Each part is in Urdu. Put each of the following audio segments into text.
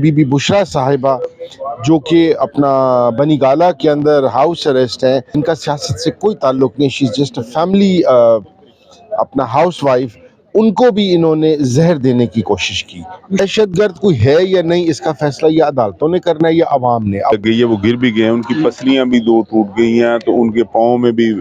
بی بی بشرا صاحبہ جو کہ اپنا بنی گالہ کے اندر ہاؤس اریسٹ ہیں، ان کا سیاست سے کوئی تعلق نہیں، شی از جسٹ اے فیملی اپنا ہاؤس وائف، ان کو بھی انہوں نے زہر دینے کی کوشش کی۔ دہشت گرد کوئی ہے یا نہیں، اس کا فیصلہ یہ عدالتوں نے کرنا ہے یا عوام نے۔ گئی ہے، وہ گر بھی گئے ہیں، ان کی پسلیاں بھی 2 ٹوٹ گئی ہیں، تو ان کے پاؤں میں بھی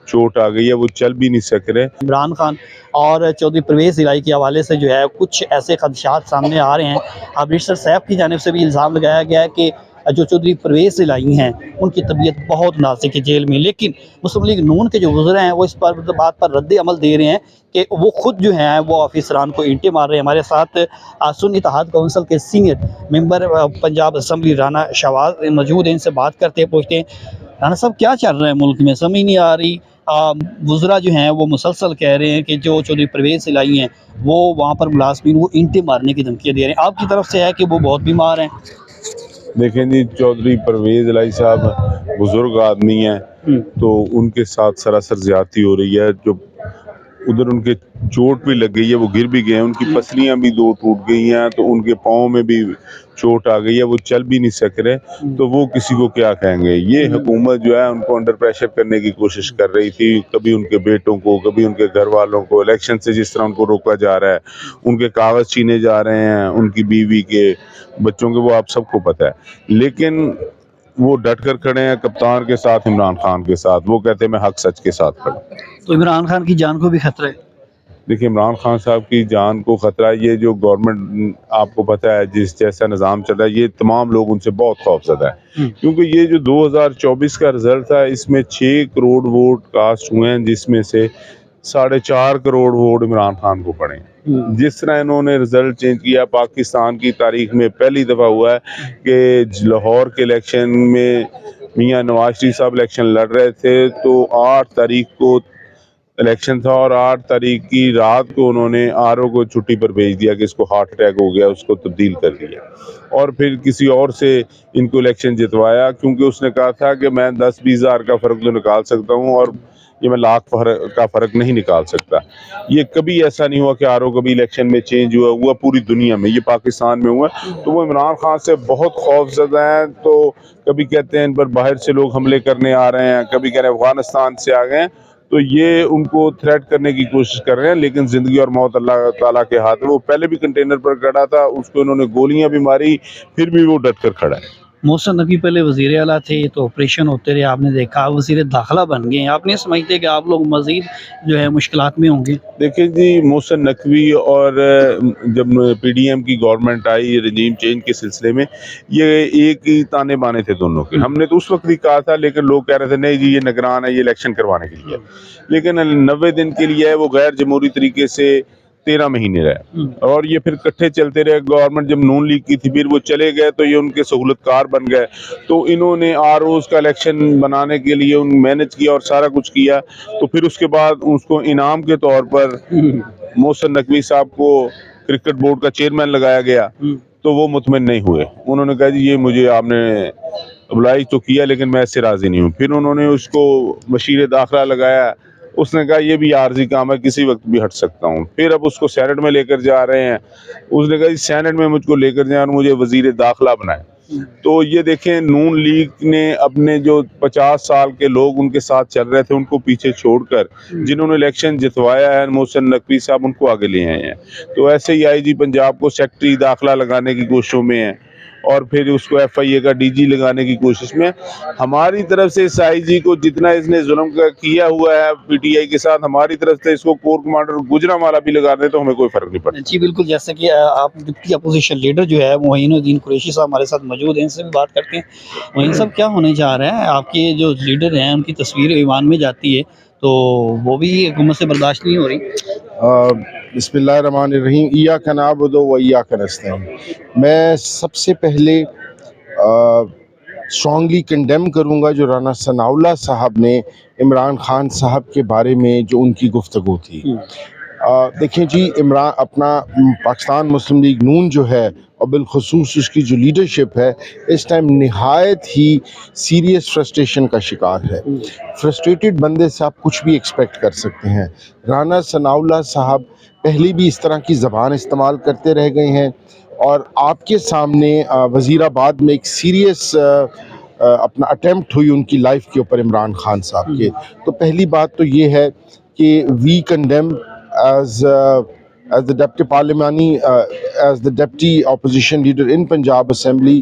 چوٹ آ گئی ہے، وہ چل بھی نہیں سک رہے۔ عمران خان اور چودھری پرویز الہی کے حوالے سے جو ہے کچھ ایسے خدشات سامنے آ رہے ہیں۔ اب رشتہ صاحب کی جانب سے بھی الزام لگایا گیا ہے کہ جو چودھری پرویز الہی ہیں ان کی طبیعت بہت نازک ہے جیل میں، لیکن مسلم لیگ نون کے جو وزراء ہیں وہ اس بات پر رد عمل دے رہے ہیں کہ وہ خود جو ہیں وہ آفیسران کو اینٹیں مار رہے ہیں۔ ہمارے ساتھ سنی اتحاد کونسل کے senior member Punjab assembly Rana Shahbaz موجود ہیں، ان سے بات کرتے ہیں، پوچھتے ہیں رانا صاحب کیا چل رہا ہے ملک میں، سمجھ نہیں آ رہی۔ وزراء جو ہیں وہ مسلسل کہہ رہے ہیں کہ جو چودھری پرویز الہی ہیں وہ وہاں پر ملازمین وہ اینٹیں مارنے کی دھمکیاں دے رہے ہیں، آپ کی طرف سے ہے کہ وہ بہت بیمار ہیں؟ دیکھیں جی، چودھری پرویز الہی صاحب بزرگ آدمی ہیں، تو ان کے ساتھ سراسر زیادتی ہو رہی ہے۔ جو ادھر ان کے چوٹ بھی لگ گئی ہے، وہ گر بھی گئے ہیں، ان کی پسلیاں بھی 2 ٹوٹ گئی ہیں، تو ان کے پاؤں میں بھی چوٹ آ گئی ہے، وہ چل بھی نہیں سک رہے، تو وہ کسی کو کیا کہیں گے۔ یہ حکومت جو ہے ان کو انڈر پریشر کرنے کی کوشش کر رہی تھی، کبھی ان کے بیٹوں کو، کبھی ان کے گھر والوں کو، الیکشن سے جس طرح ان کو روکا جا رہا ہے، ان کے کاغذ چھینے جا رہے ہیں، ان کی بیوی کے، بچوں کے، وہ آپ سب کو پتہ ہے، لیکن وہ ڈٹ کر کھڑے ہیں کپتان کے ساتھ، عمران خان کے ساتھ۔ وہ کہتے ہیں میں حق سچ کے ساتھ کھڑا ہوں۔ تو عمران خان کی جان کو بھی خطرہ ہے؟ دیکھیں، عمران خان صاحب کی جان کو خطرہ ہے۔ یہ جو گورنمنٹ آپ کو پتہ ہے جس جیسا نظام چل رہا ہے، یہ تمام لوگ ان سے بہت خوف زدہ ہے، کیونکہ یہ جو 2024 کا رزلٹ تھا، اس میں 6 کروڑ ووٹ کاسٹ ہوئے ہیں، جس میں سے 4.5 کروڑ ووٹ عمران خان کو پڑے ہیں۔ جس طرح انہوں نے رزلٹ چینج کیا، پاکستان کی تاریخ میں پہلی دفعہ ہوا ہے کہ لاہور کے الیکشن میں میاں نواز شریف صاحب الیکشن لڑ رہے تھے، تو 8 تاریخ کو الیکشن تھا، اور 8 تاریخ کی رات کو انہوں نے RO کو چھٹی پر بھیج دیا کہ اس کو ہارٹ اٹیک ہو گیا، اس کو تبدیل کر دیا، اور پھر کسی اور سے ان کو الیکشن جتوایا، کیونکہ اس نے کہا تھا کہ میں 10-20 ہزار کا فرق تو نکال سکتا ہوں، اور یہ میں لاکھ کا فرق نہیں نکال سکتا۔ یہ کبھی ایسا نہیں ہوا کہ RO کبھی الیکشن میں چینج ہوا پوری دنیا میں، یہ پاکستان میں ہوا، تو وہ عمران خان سے بہت خوف زدہ ہیں۔ تو کبھی کہتے ہیں ان پر باہر سے لوگ حملے کرنے آ رہے ہیں، کبھی کہہ رہے ہیں افغانستان سے آ گئے ہیں، تو یہ ان کو تھریٹ کرنے کی کوشش کر رہے ہیں، لیکن زندگی اور موت اللہ تعالیٰ کے ہاتھ میں۔ وہ پہلے بھی کنٹینر پر کھڑا تھا، اس کو انہوں نے گولیاں بھی ماری، پھر بھی وہ ڈٹ کر کھڑا ہے۔ محسن نقوی پہلے وزیر اعلیٰ تھے تو آپریشن ہوتے رہے، آپ نے دیکھا وزیر داخلہ بن گئے ہیں، آپ نہیں سمجھتے کہ آپ لوگ مزید جو ہے مشکلات میں ہوں گے؟ دیکھیں جی، محسن نقوی اور جب PDM کی گورنمنٹ آئی رجیم چینج کے سلسلے میں، یہ ایک ہی تانے بانے تھے دونوں کے۔ ہم نے تو اس وقت بھی کہا تھا، لیکن لوگ کہہ رہے تھے نہیں جی یہ نگران ہے، یہ الیکشن کروانے کے لیے، لیکن 90 دن کے لیے ہے، وہ غیر جمہوری طریقے سے 13 مہینے رہے، اور یہ پھر کٹھے چلتے رہے۔ گورنمنٹ جب نون لیگ کی تھی، پھر وہ چلے گئے تو یہ ان کے سہولت کار بن گئے، تو انہوں نے ROs کا الیکشن بنانے کے لیے مینج کیا اور سارا کچھ کیا، تو پھر اس کے بعد اس کو انعام کے طور پر محسن نقوی صاحب کو کرکٹ بورڈ کا چیئرمین لگایا گیا، تو وہ مطمئن نہیں ہوئے، انہوں نے کہا جی یہ مجھے آپ نے ابلائی تو کیا لیکن میں اس سے راضی نہیں ہوں۔ پھر انہوں نے اس کو وزیر داخلہ لگایا، اس نے کہا یہ بھی عارضی کام ہے، کسی وقت بھی ہٹ سکتا ہوں۔ پھر اب اس کو سینٹ میں لے کر جا رہے ہیں، اس نے کہا جی سینٹ میں مجھ کو لے کر جائیں اور مجھے وزیر داخلہ بنائیں۔ تو یہ دیکھیں، نون لیگ نے اپنے جو 50 سال کے لوگ ان کے ساتھ چل رہے تھے ان کو پیچھے چھوڑ کر، جنہوں نے الیکشن جتوایا ہے محسن نقوی صاحب، ان کو آگے لے آئے ہیں۔ تو ایسے ہی IG پنجاب کو سیکٹری داخلہ لگانے کی کوششوں میں ہیں، اور پھر اس کو FIA کا DG لگانے کی کوشش میں۔ ہماری طرف سے اس IG کو جتنا اس نے ظلم کیا ہوا ہے PTI کے ساتھ، ہماری طرف سے اس کو کور کمانڈر گجرانوالہ بھی لگا دیں تو ہمیں کوئی فرق نہیں پڑتا۔ جی بالکل، جیسے کہ آپ ڈپٹی اپوزیشن لیڈر جو ہے معین الدین قریشی صاحب ہمارے ساتھ موجود ہیں، ان سے بھی بات کرتے ہیں۔ معین صاحب کیا ہونے جا رہا ہے؟ آپ کے جو لیڈر ہیں ان کی تصویر ایوان میں جاتی ہے تو وہ بھی حکومت سے برداشت نہیں ہو رہی۔ بسم اللہ الرحمن الرحیم، ایاک نعبد و ایاک نستعین۔ میں سب سے پہلے اسٹرانگلی کنڈیم کروں گا جو رانا ثناء اللہ صاحب نے عمران خان صاحب کے بارے میں جو ان کی گفتگو تھی۔ دیکھیں جی، عمران اپنا پاکستان مسلم لیگ نون جو ہے، اور بالخصوص اس کی جو لیڈرشپ ہے، اس ٹائم نہایت ہی سیریس فرسٹریشن کا شکار ہے۔ فرسٹریٹڈ بندے سے آپ کچھ بھی ایکسپیکٹ کر سکتے ہیں۔ رانا ثناء اللہ صاحب پہلے بھی اس طرح کی زبان استعمال کرتے رہ گئے ہیں، اور آپ کے سامنے وزیر آباد میں ایک سیریس اپنا اٹیمپٹ ہوئی ان کی لائف کے اوپر عمران خان صاحب کے. تو پہلی بات تو یہ ہے کہ وی کنڈیم ایز the deputy پارلیمانی as the deputy opposition leader in Punjab assembly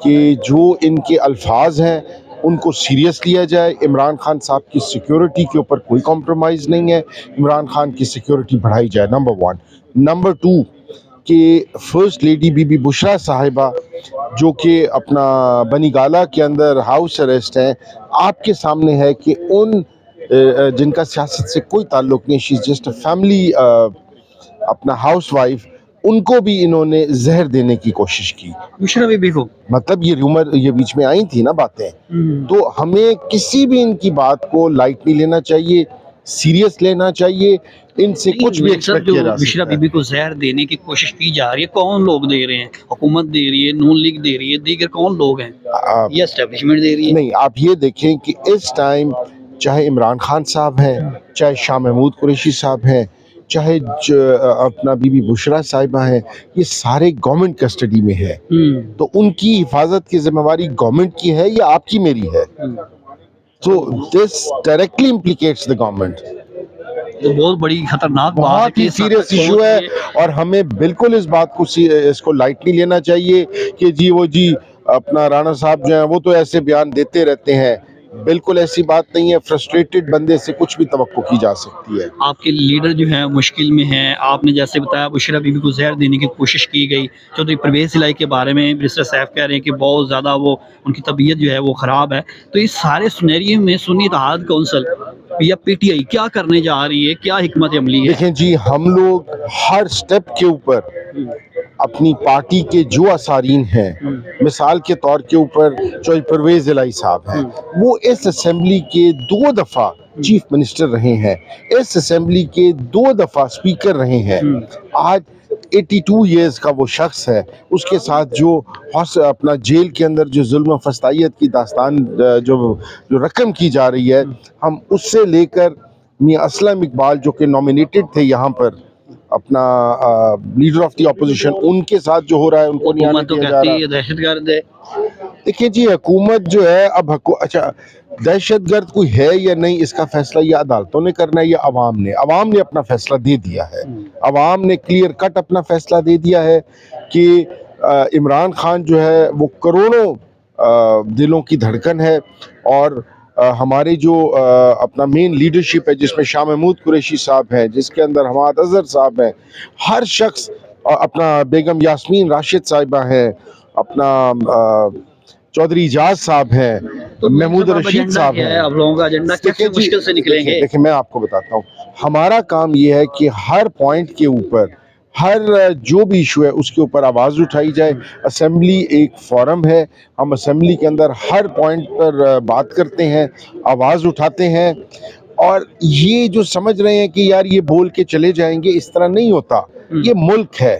کہ جو ان کے الفاظ ہیں ان کو سیریس لیا جائے. عمران خان صاحب کی سیکیورٹی کے اوپر کوئی کمپرومائز نہیں ہے, عمران خان کی سیکیورٹی بڑھائی جائے, نمبر 1. نمبر 2 کہ فرسٹ لیڈی بی بی بشرا صاحبہ جو کہ اپنا بنی گالہ کے اندر ہاؤس اریسٹ ہیں, آپ کے سامنے ہے کہ ان جن کا سیاست سے کوئی تعلق نہیں, شی از جسٹ اے فیملی اپنا ہاؤس وائف, ان کو بھی انہوں نے زہر دینے کی کوشش کی. بشرا بی بی کو مطلب یہ رومر یہ بیچ میں آئی تھی نا باتیں, تو ہمیں کسی بھی ان کی بات کو لائٹ نہیں لینا چاہیے, سیریس لینا چاہیے. ان سے کچھ بھی ایکسپیکٹ کیا جا بشرا سکتا بی ہے. بی کو زہر دینے کی کوشش کی جا رہی ہے, کون لوگ دے رہے ہیں؟ حکومت دے رہی ہے, نون لیگ دے رہی ہے, دیگر کون لوگ ہیں؟ یہ اسٹیبلشمنٹ دے رہی ہے. نہیں, آپ یہ دیکھیں کہ اس ٹائم چاہے عمران خان صاحب ہیں, چاہے شاہ محمود قریشی صاحب ہیں, چاہے اپنا بی بی بشرا صاحبہ ہیں, یہ سارے گورنمنٹ کسٹڈی میں ہے. تو ان کی حفاظت کی ذمہ داری گورنمنٹ کی ہے یا آپ کی میری ہے؟ تو دس ڈائریکٹلی امپلیکیٹس دا گورنمنٹ. تو بہت بڑی خطرناک بات ہے بہت ہی سیریس ایشو ہے, اور ہمیں بالکل اس بات کو اس کو لائٹ نہیں لینا چاہیے کہ جی اپنا رانا صاحب جو ہیں وہ تو ایسے بیان دیتے رہتے ہیں. بالکل ایسی بات نہیں ہے. فرسٹریٹڈ بندے سے کچھ بھی توقع کی جا سکتی ہے. آپ کے لیڈر جو ہیں مشکل میں ہیں. آپ نے جیسے بتایا بشرا بی بی کو زہر دینے کی کوشش کی گئی. چودھری پرویز الہی کے بارے میں برسٹر صاحب کہہ رہے ہیں کہ بہت زیادہ وہ ان کی طبیعت جو ہے وہ خراب ہے. تو اس سارے سنیریو میں سنی اتحاد کونسل یا پی ٹی آئی کیا کرنے جا رہی ہے؟ کیا حکمت عملی ہے؟ دیکھیں جی, ہم لوگ ہر سٹیپ کے اوپر اپنی پارٹی کے جو اثارین ہیں, مثال کے طور کے اوپر چودھری پرویز الہی صاحب ہیں, وہ اس اسمبلی کے 2 دفعہ چیف منسٹر رہے ہیں, اس اسمبلی کے 2 دفعہ اسپیکر رہے ہیں. آج 82 ایئرز کا وہ شخص ہے, اس کے ساتھ جو اپنا جیل کے اندر جو ظلم و فسطائیت کی داستان جو رقم کی جا رہی ہے, ہم اس سے لے کر میاں اسلم اقبال جو کہ نامینیٹڈ تھے یہاں پر اپنا لیڈر آف دی اپوزیشن, ان کے ساتھ جو ہو رہا ہے ان کو نہیں آنے دیا جا رہا. دہشت گرد ہے. دیکھیں جی, حکومت جو ہے اب اچھا دہشت گرد کوئی ہے یا نہیں, اس کا فیصلہ یہ عدالتوں نے کرنا ہے یا عوام نے اپنا فیصلہ دے دیا ہے. عوام نے کلیئر کٹ اپنا فیصلہ دے دیا ہے کہ عمران خان جو ہے وہ کروڑوں دلوں کی دھڑکن ہے, اور ہمارے جو اپنا مین لیڈرشپ ہے جس میں شاہ محمود قریشی صاحب ہیں, جس کے اندر حماد اظہر صاحب ہیں, ہر شخص اپنا بیگم یاسمین راشد صاحبہ ہیں, اپنا چودھری اجاز صاحب ہیں, محمود رشید صاحب ہیں. اب لوگوں کا ایجنڈا کیسے مشکل سے نکلیں گے؟ دیکھیں میں آپ کو بتاتا ہوں, ہمارا کام یہ ہے کہ ہر پوائنٹ کے اوپر ہر جو بھی ایشو ہے اس کے اوپر آواز اٹھائی جائے. اسمبلی ایک فورم ہے, ہم اسمبلی کے اندر ہر پوائنٹ پر بات کرتے ہیں, آواز اٹھاتے ہیں, اور یہ جو سمجھ رہے ہیں کہ یار یہ بول کے چلے جائیں گے, اس طرح نہیں ہوتا. یہ ملک ہے,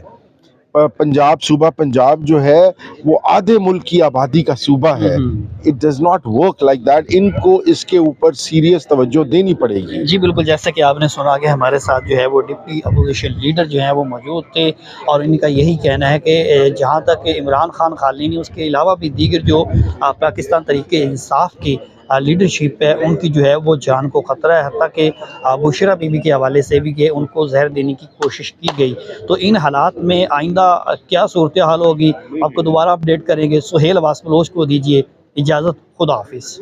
پنجاب صوبہ پنجاب جو ہے وہ آدھے ملک کی آبادی کا صوبہ ہے. It does not work like that. ان کو اس کے اوپر سیریس توجہ دینی پڑے گی. جی بالکل, جیسا کہ آپ نے سنا کہ ہمارے ساتھ جو ہے وہ ڈپٹی اپوزیشن لیڈر جو ہیں وہ موجود تھے, اور ان کا یہی کہنا ہے کہ جہاں تک عمران خان خالی نہیں, اس کے علاوہ بھی دیگر جو پاکستان تحریک انصاف کی لیڈرشپ ہے ان کی جو ہے وہ جان کو خطرہ ہے. حتیٰ کہ بشرا بی بی کے حوالے سے بھی کہ ان کو زہر دینے کی کوشش کی گئی. تو ان حالات میں آئندہ کیا صورتحال ہوگی آپ کو دوبارہ اپڈیٹ کریں گے. سہیل عباس بلوچ کو دیجیے اجازت, خدا حافظ.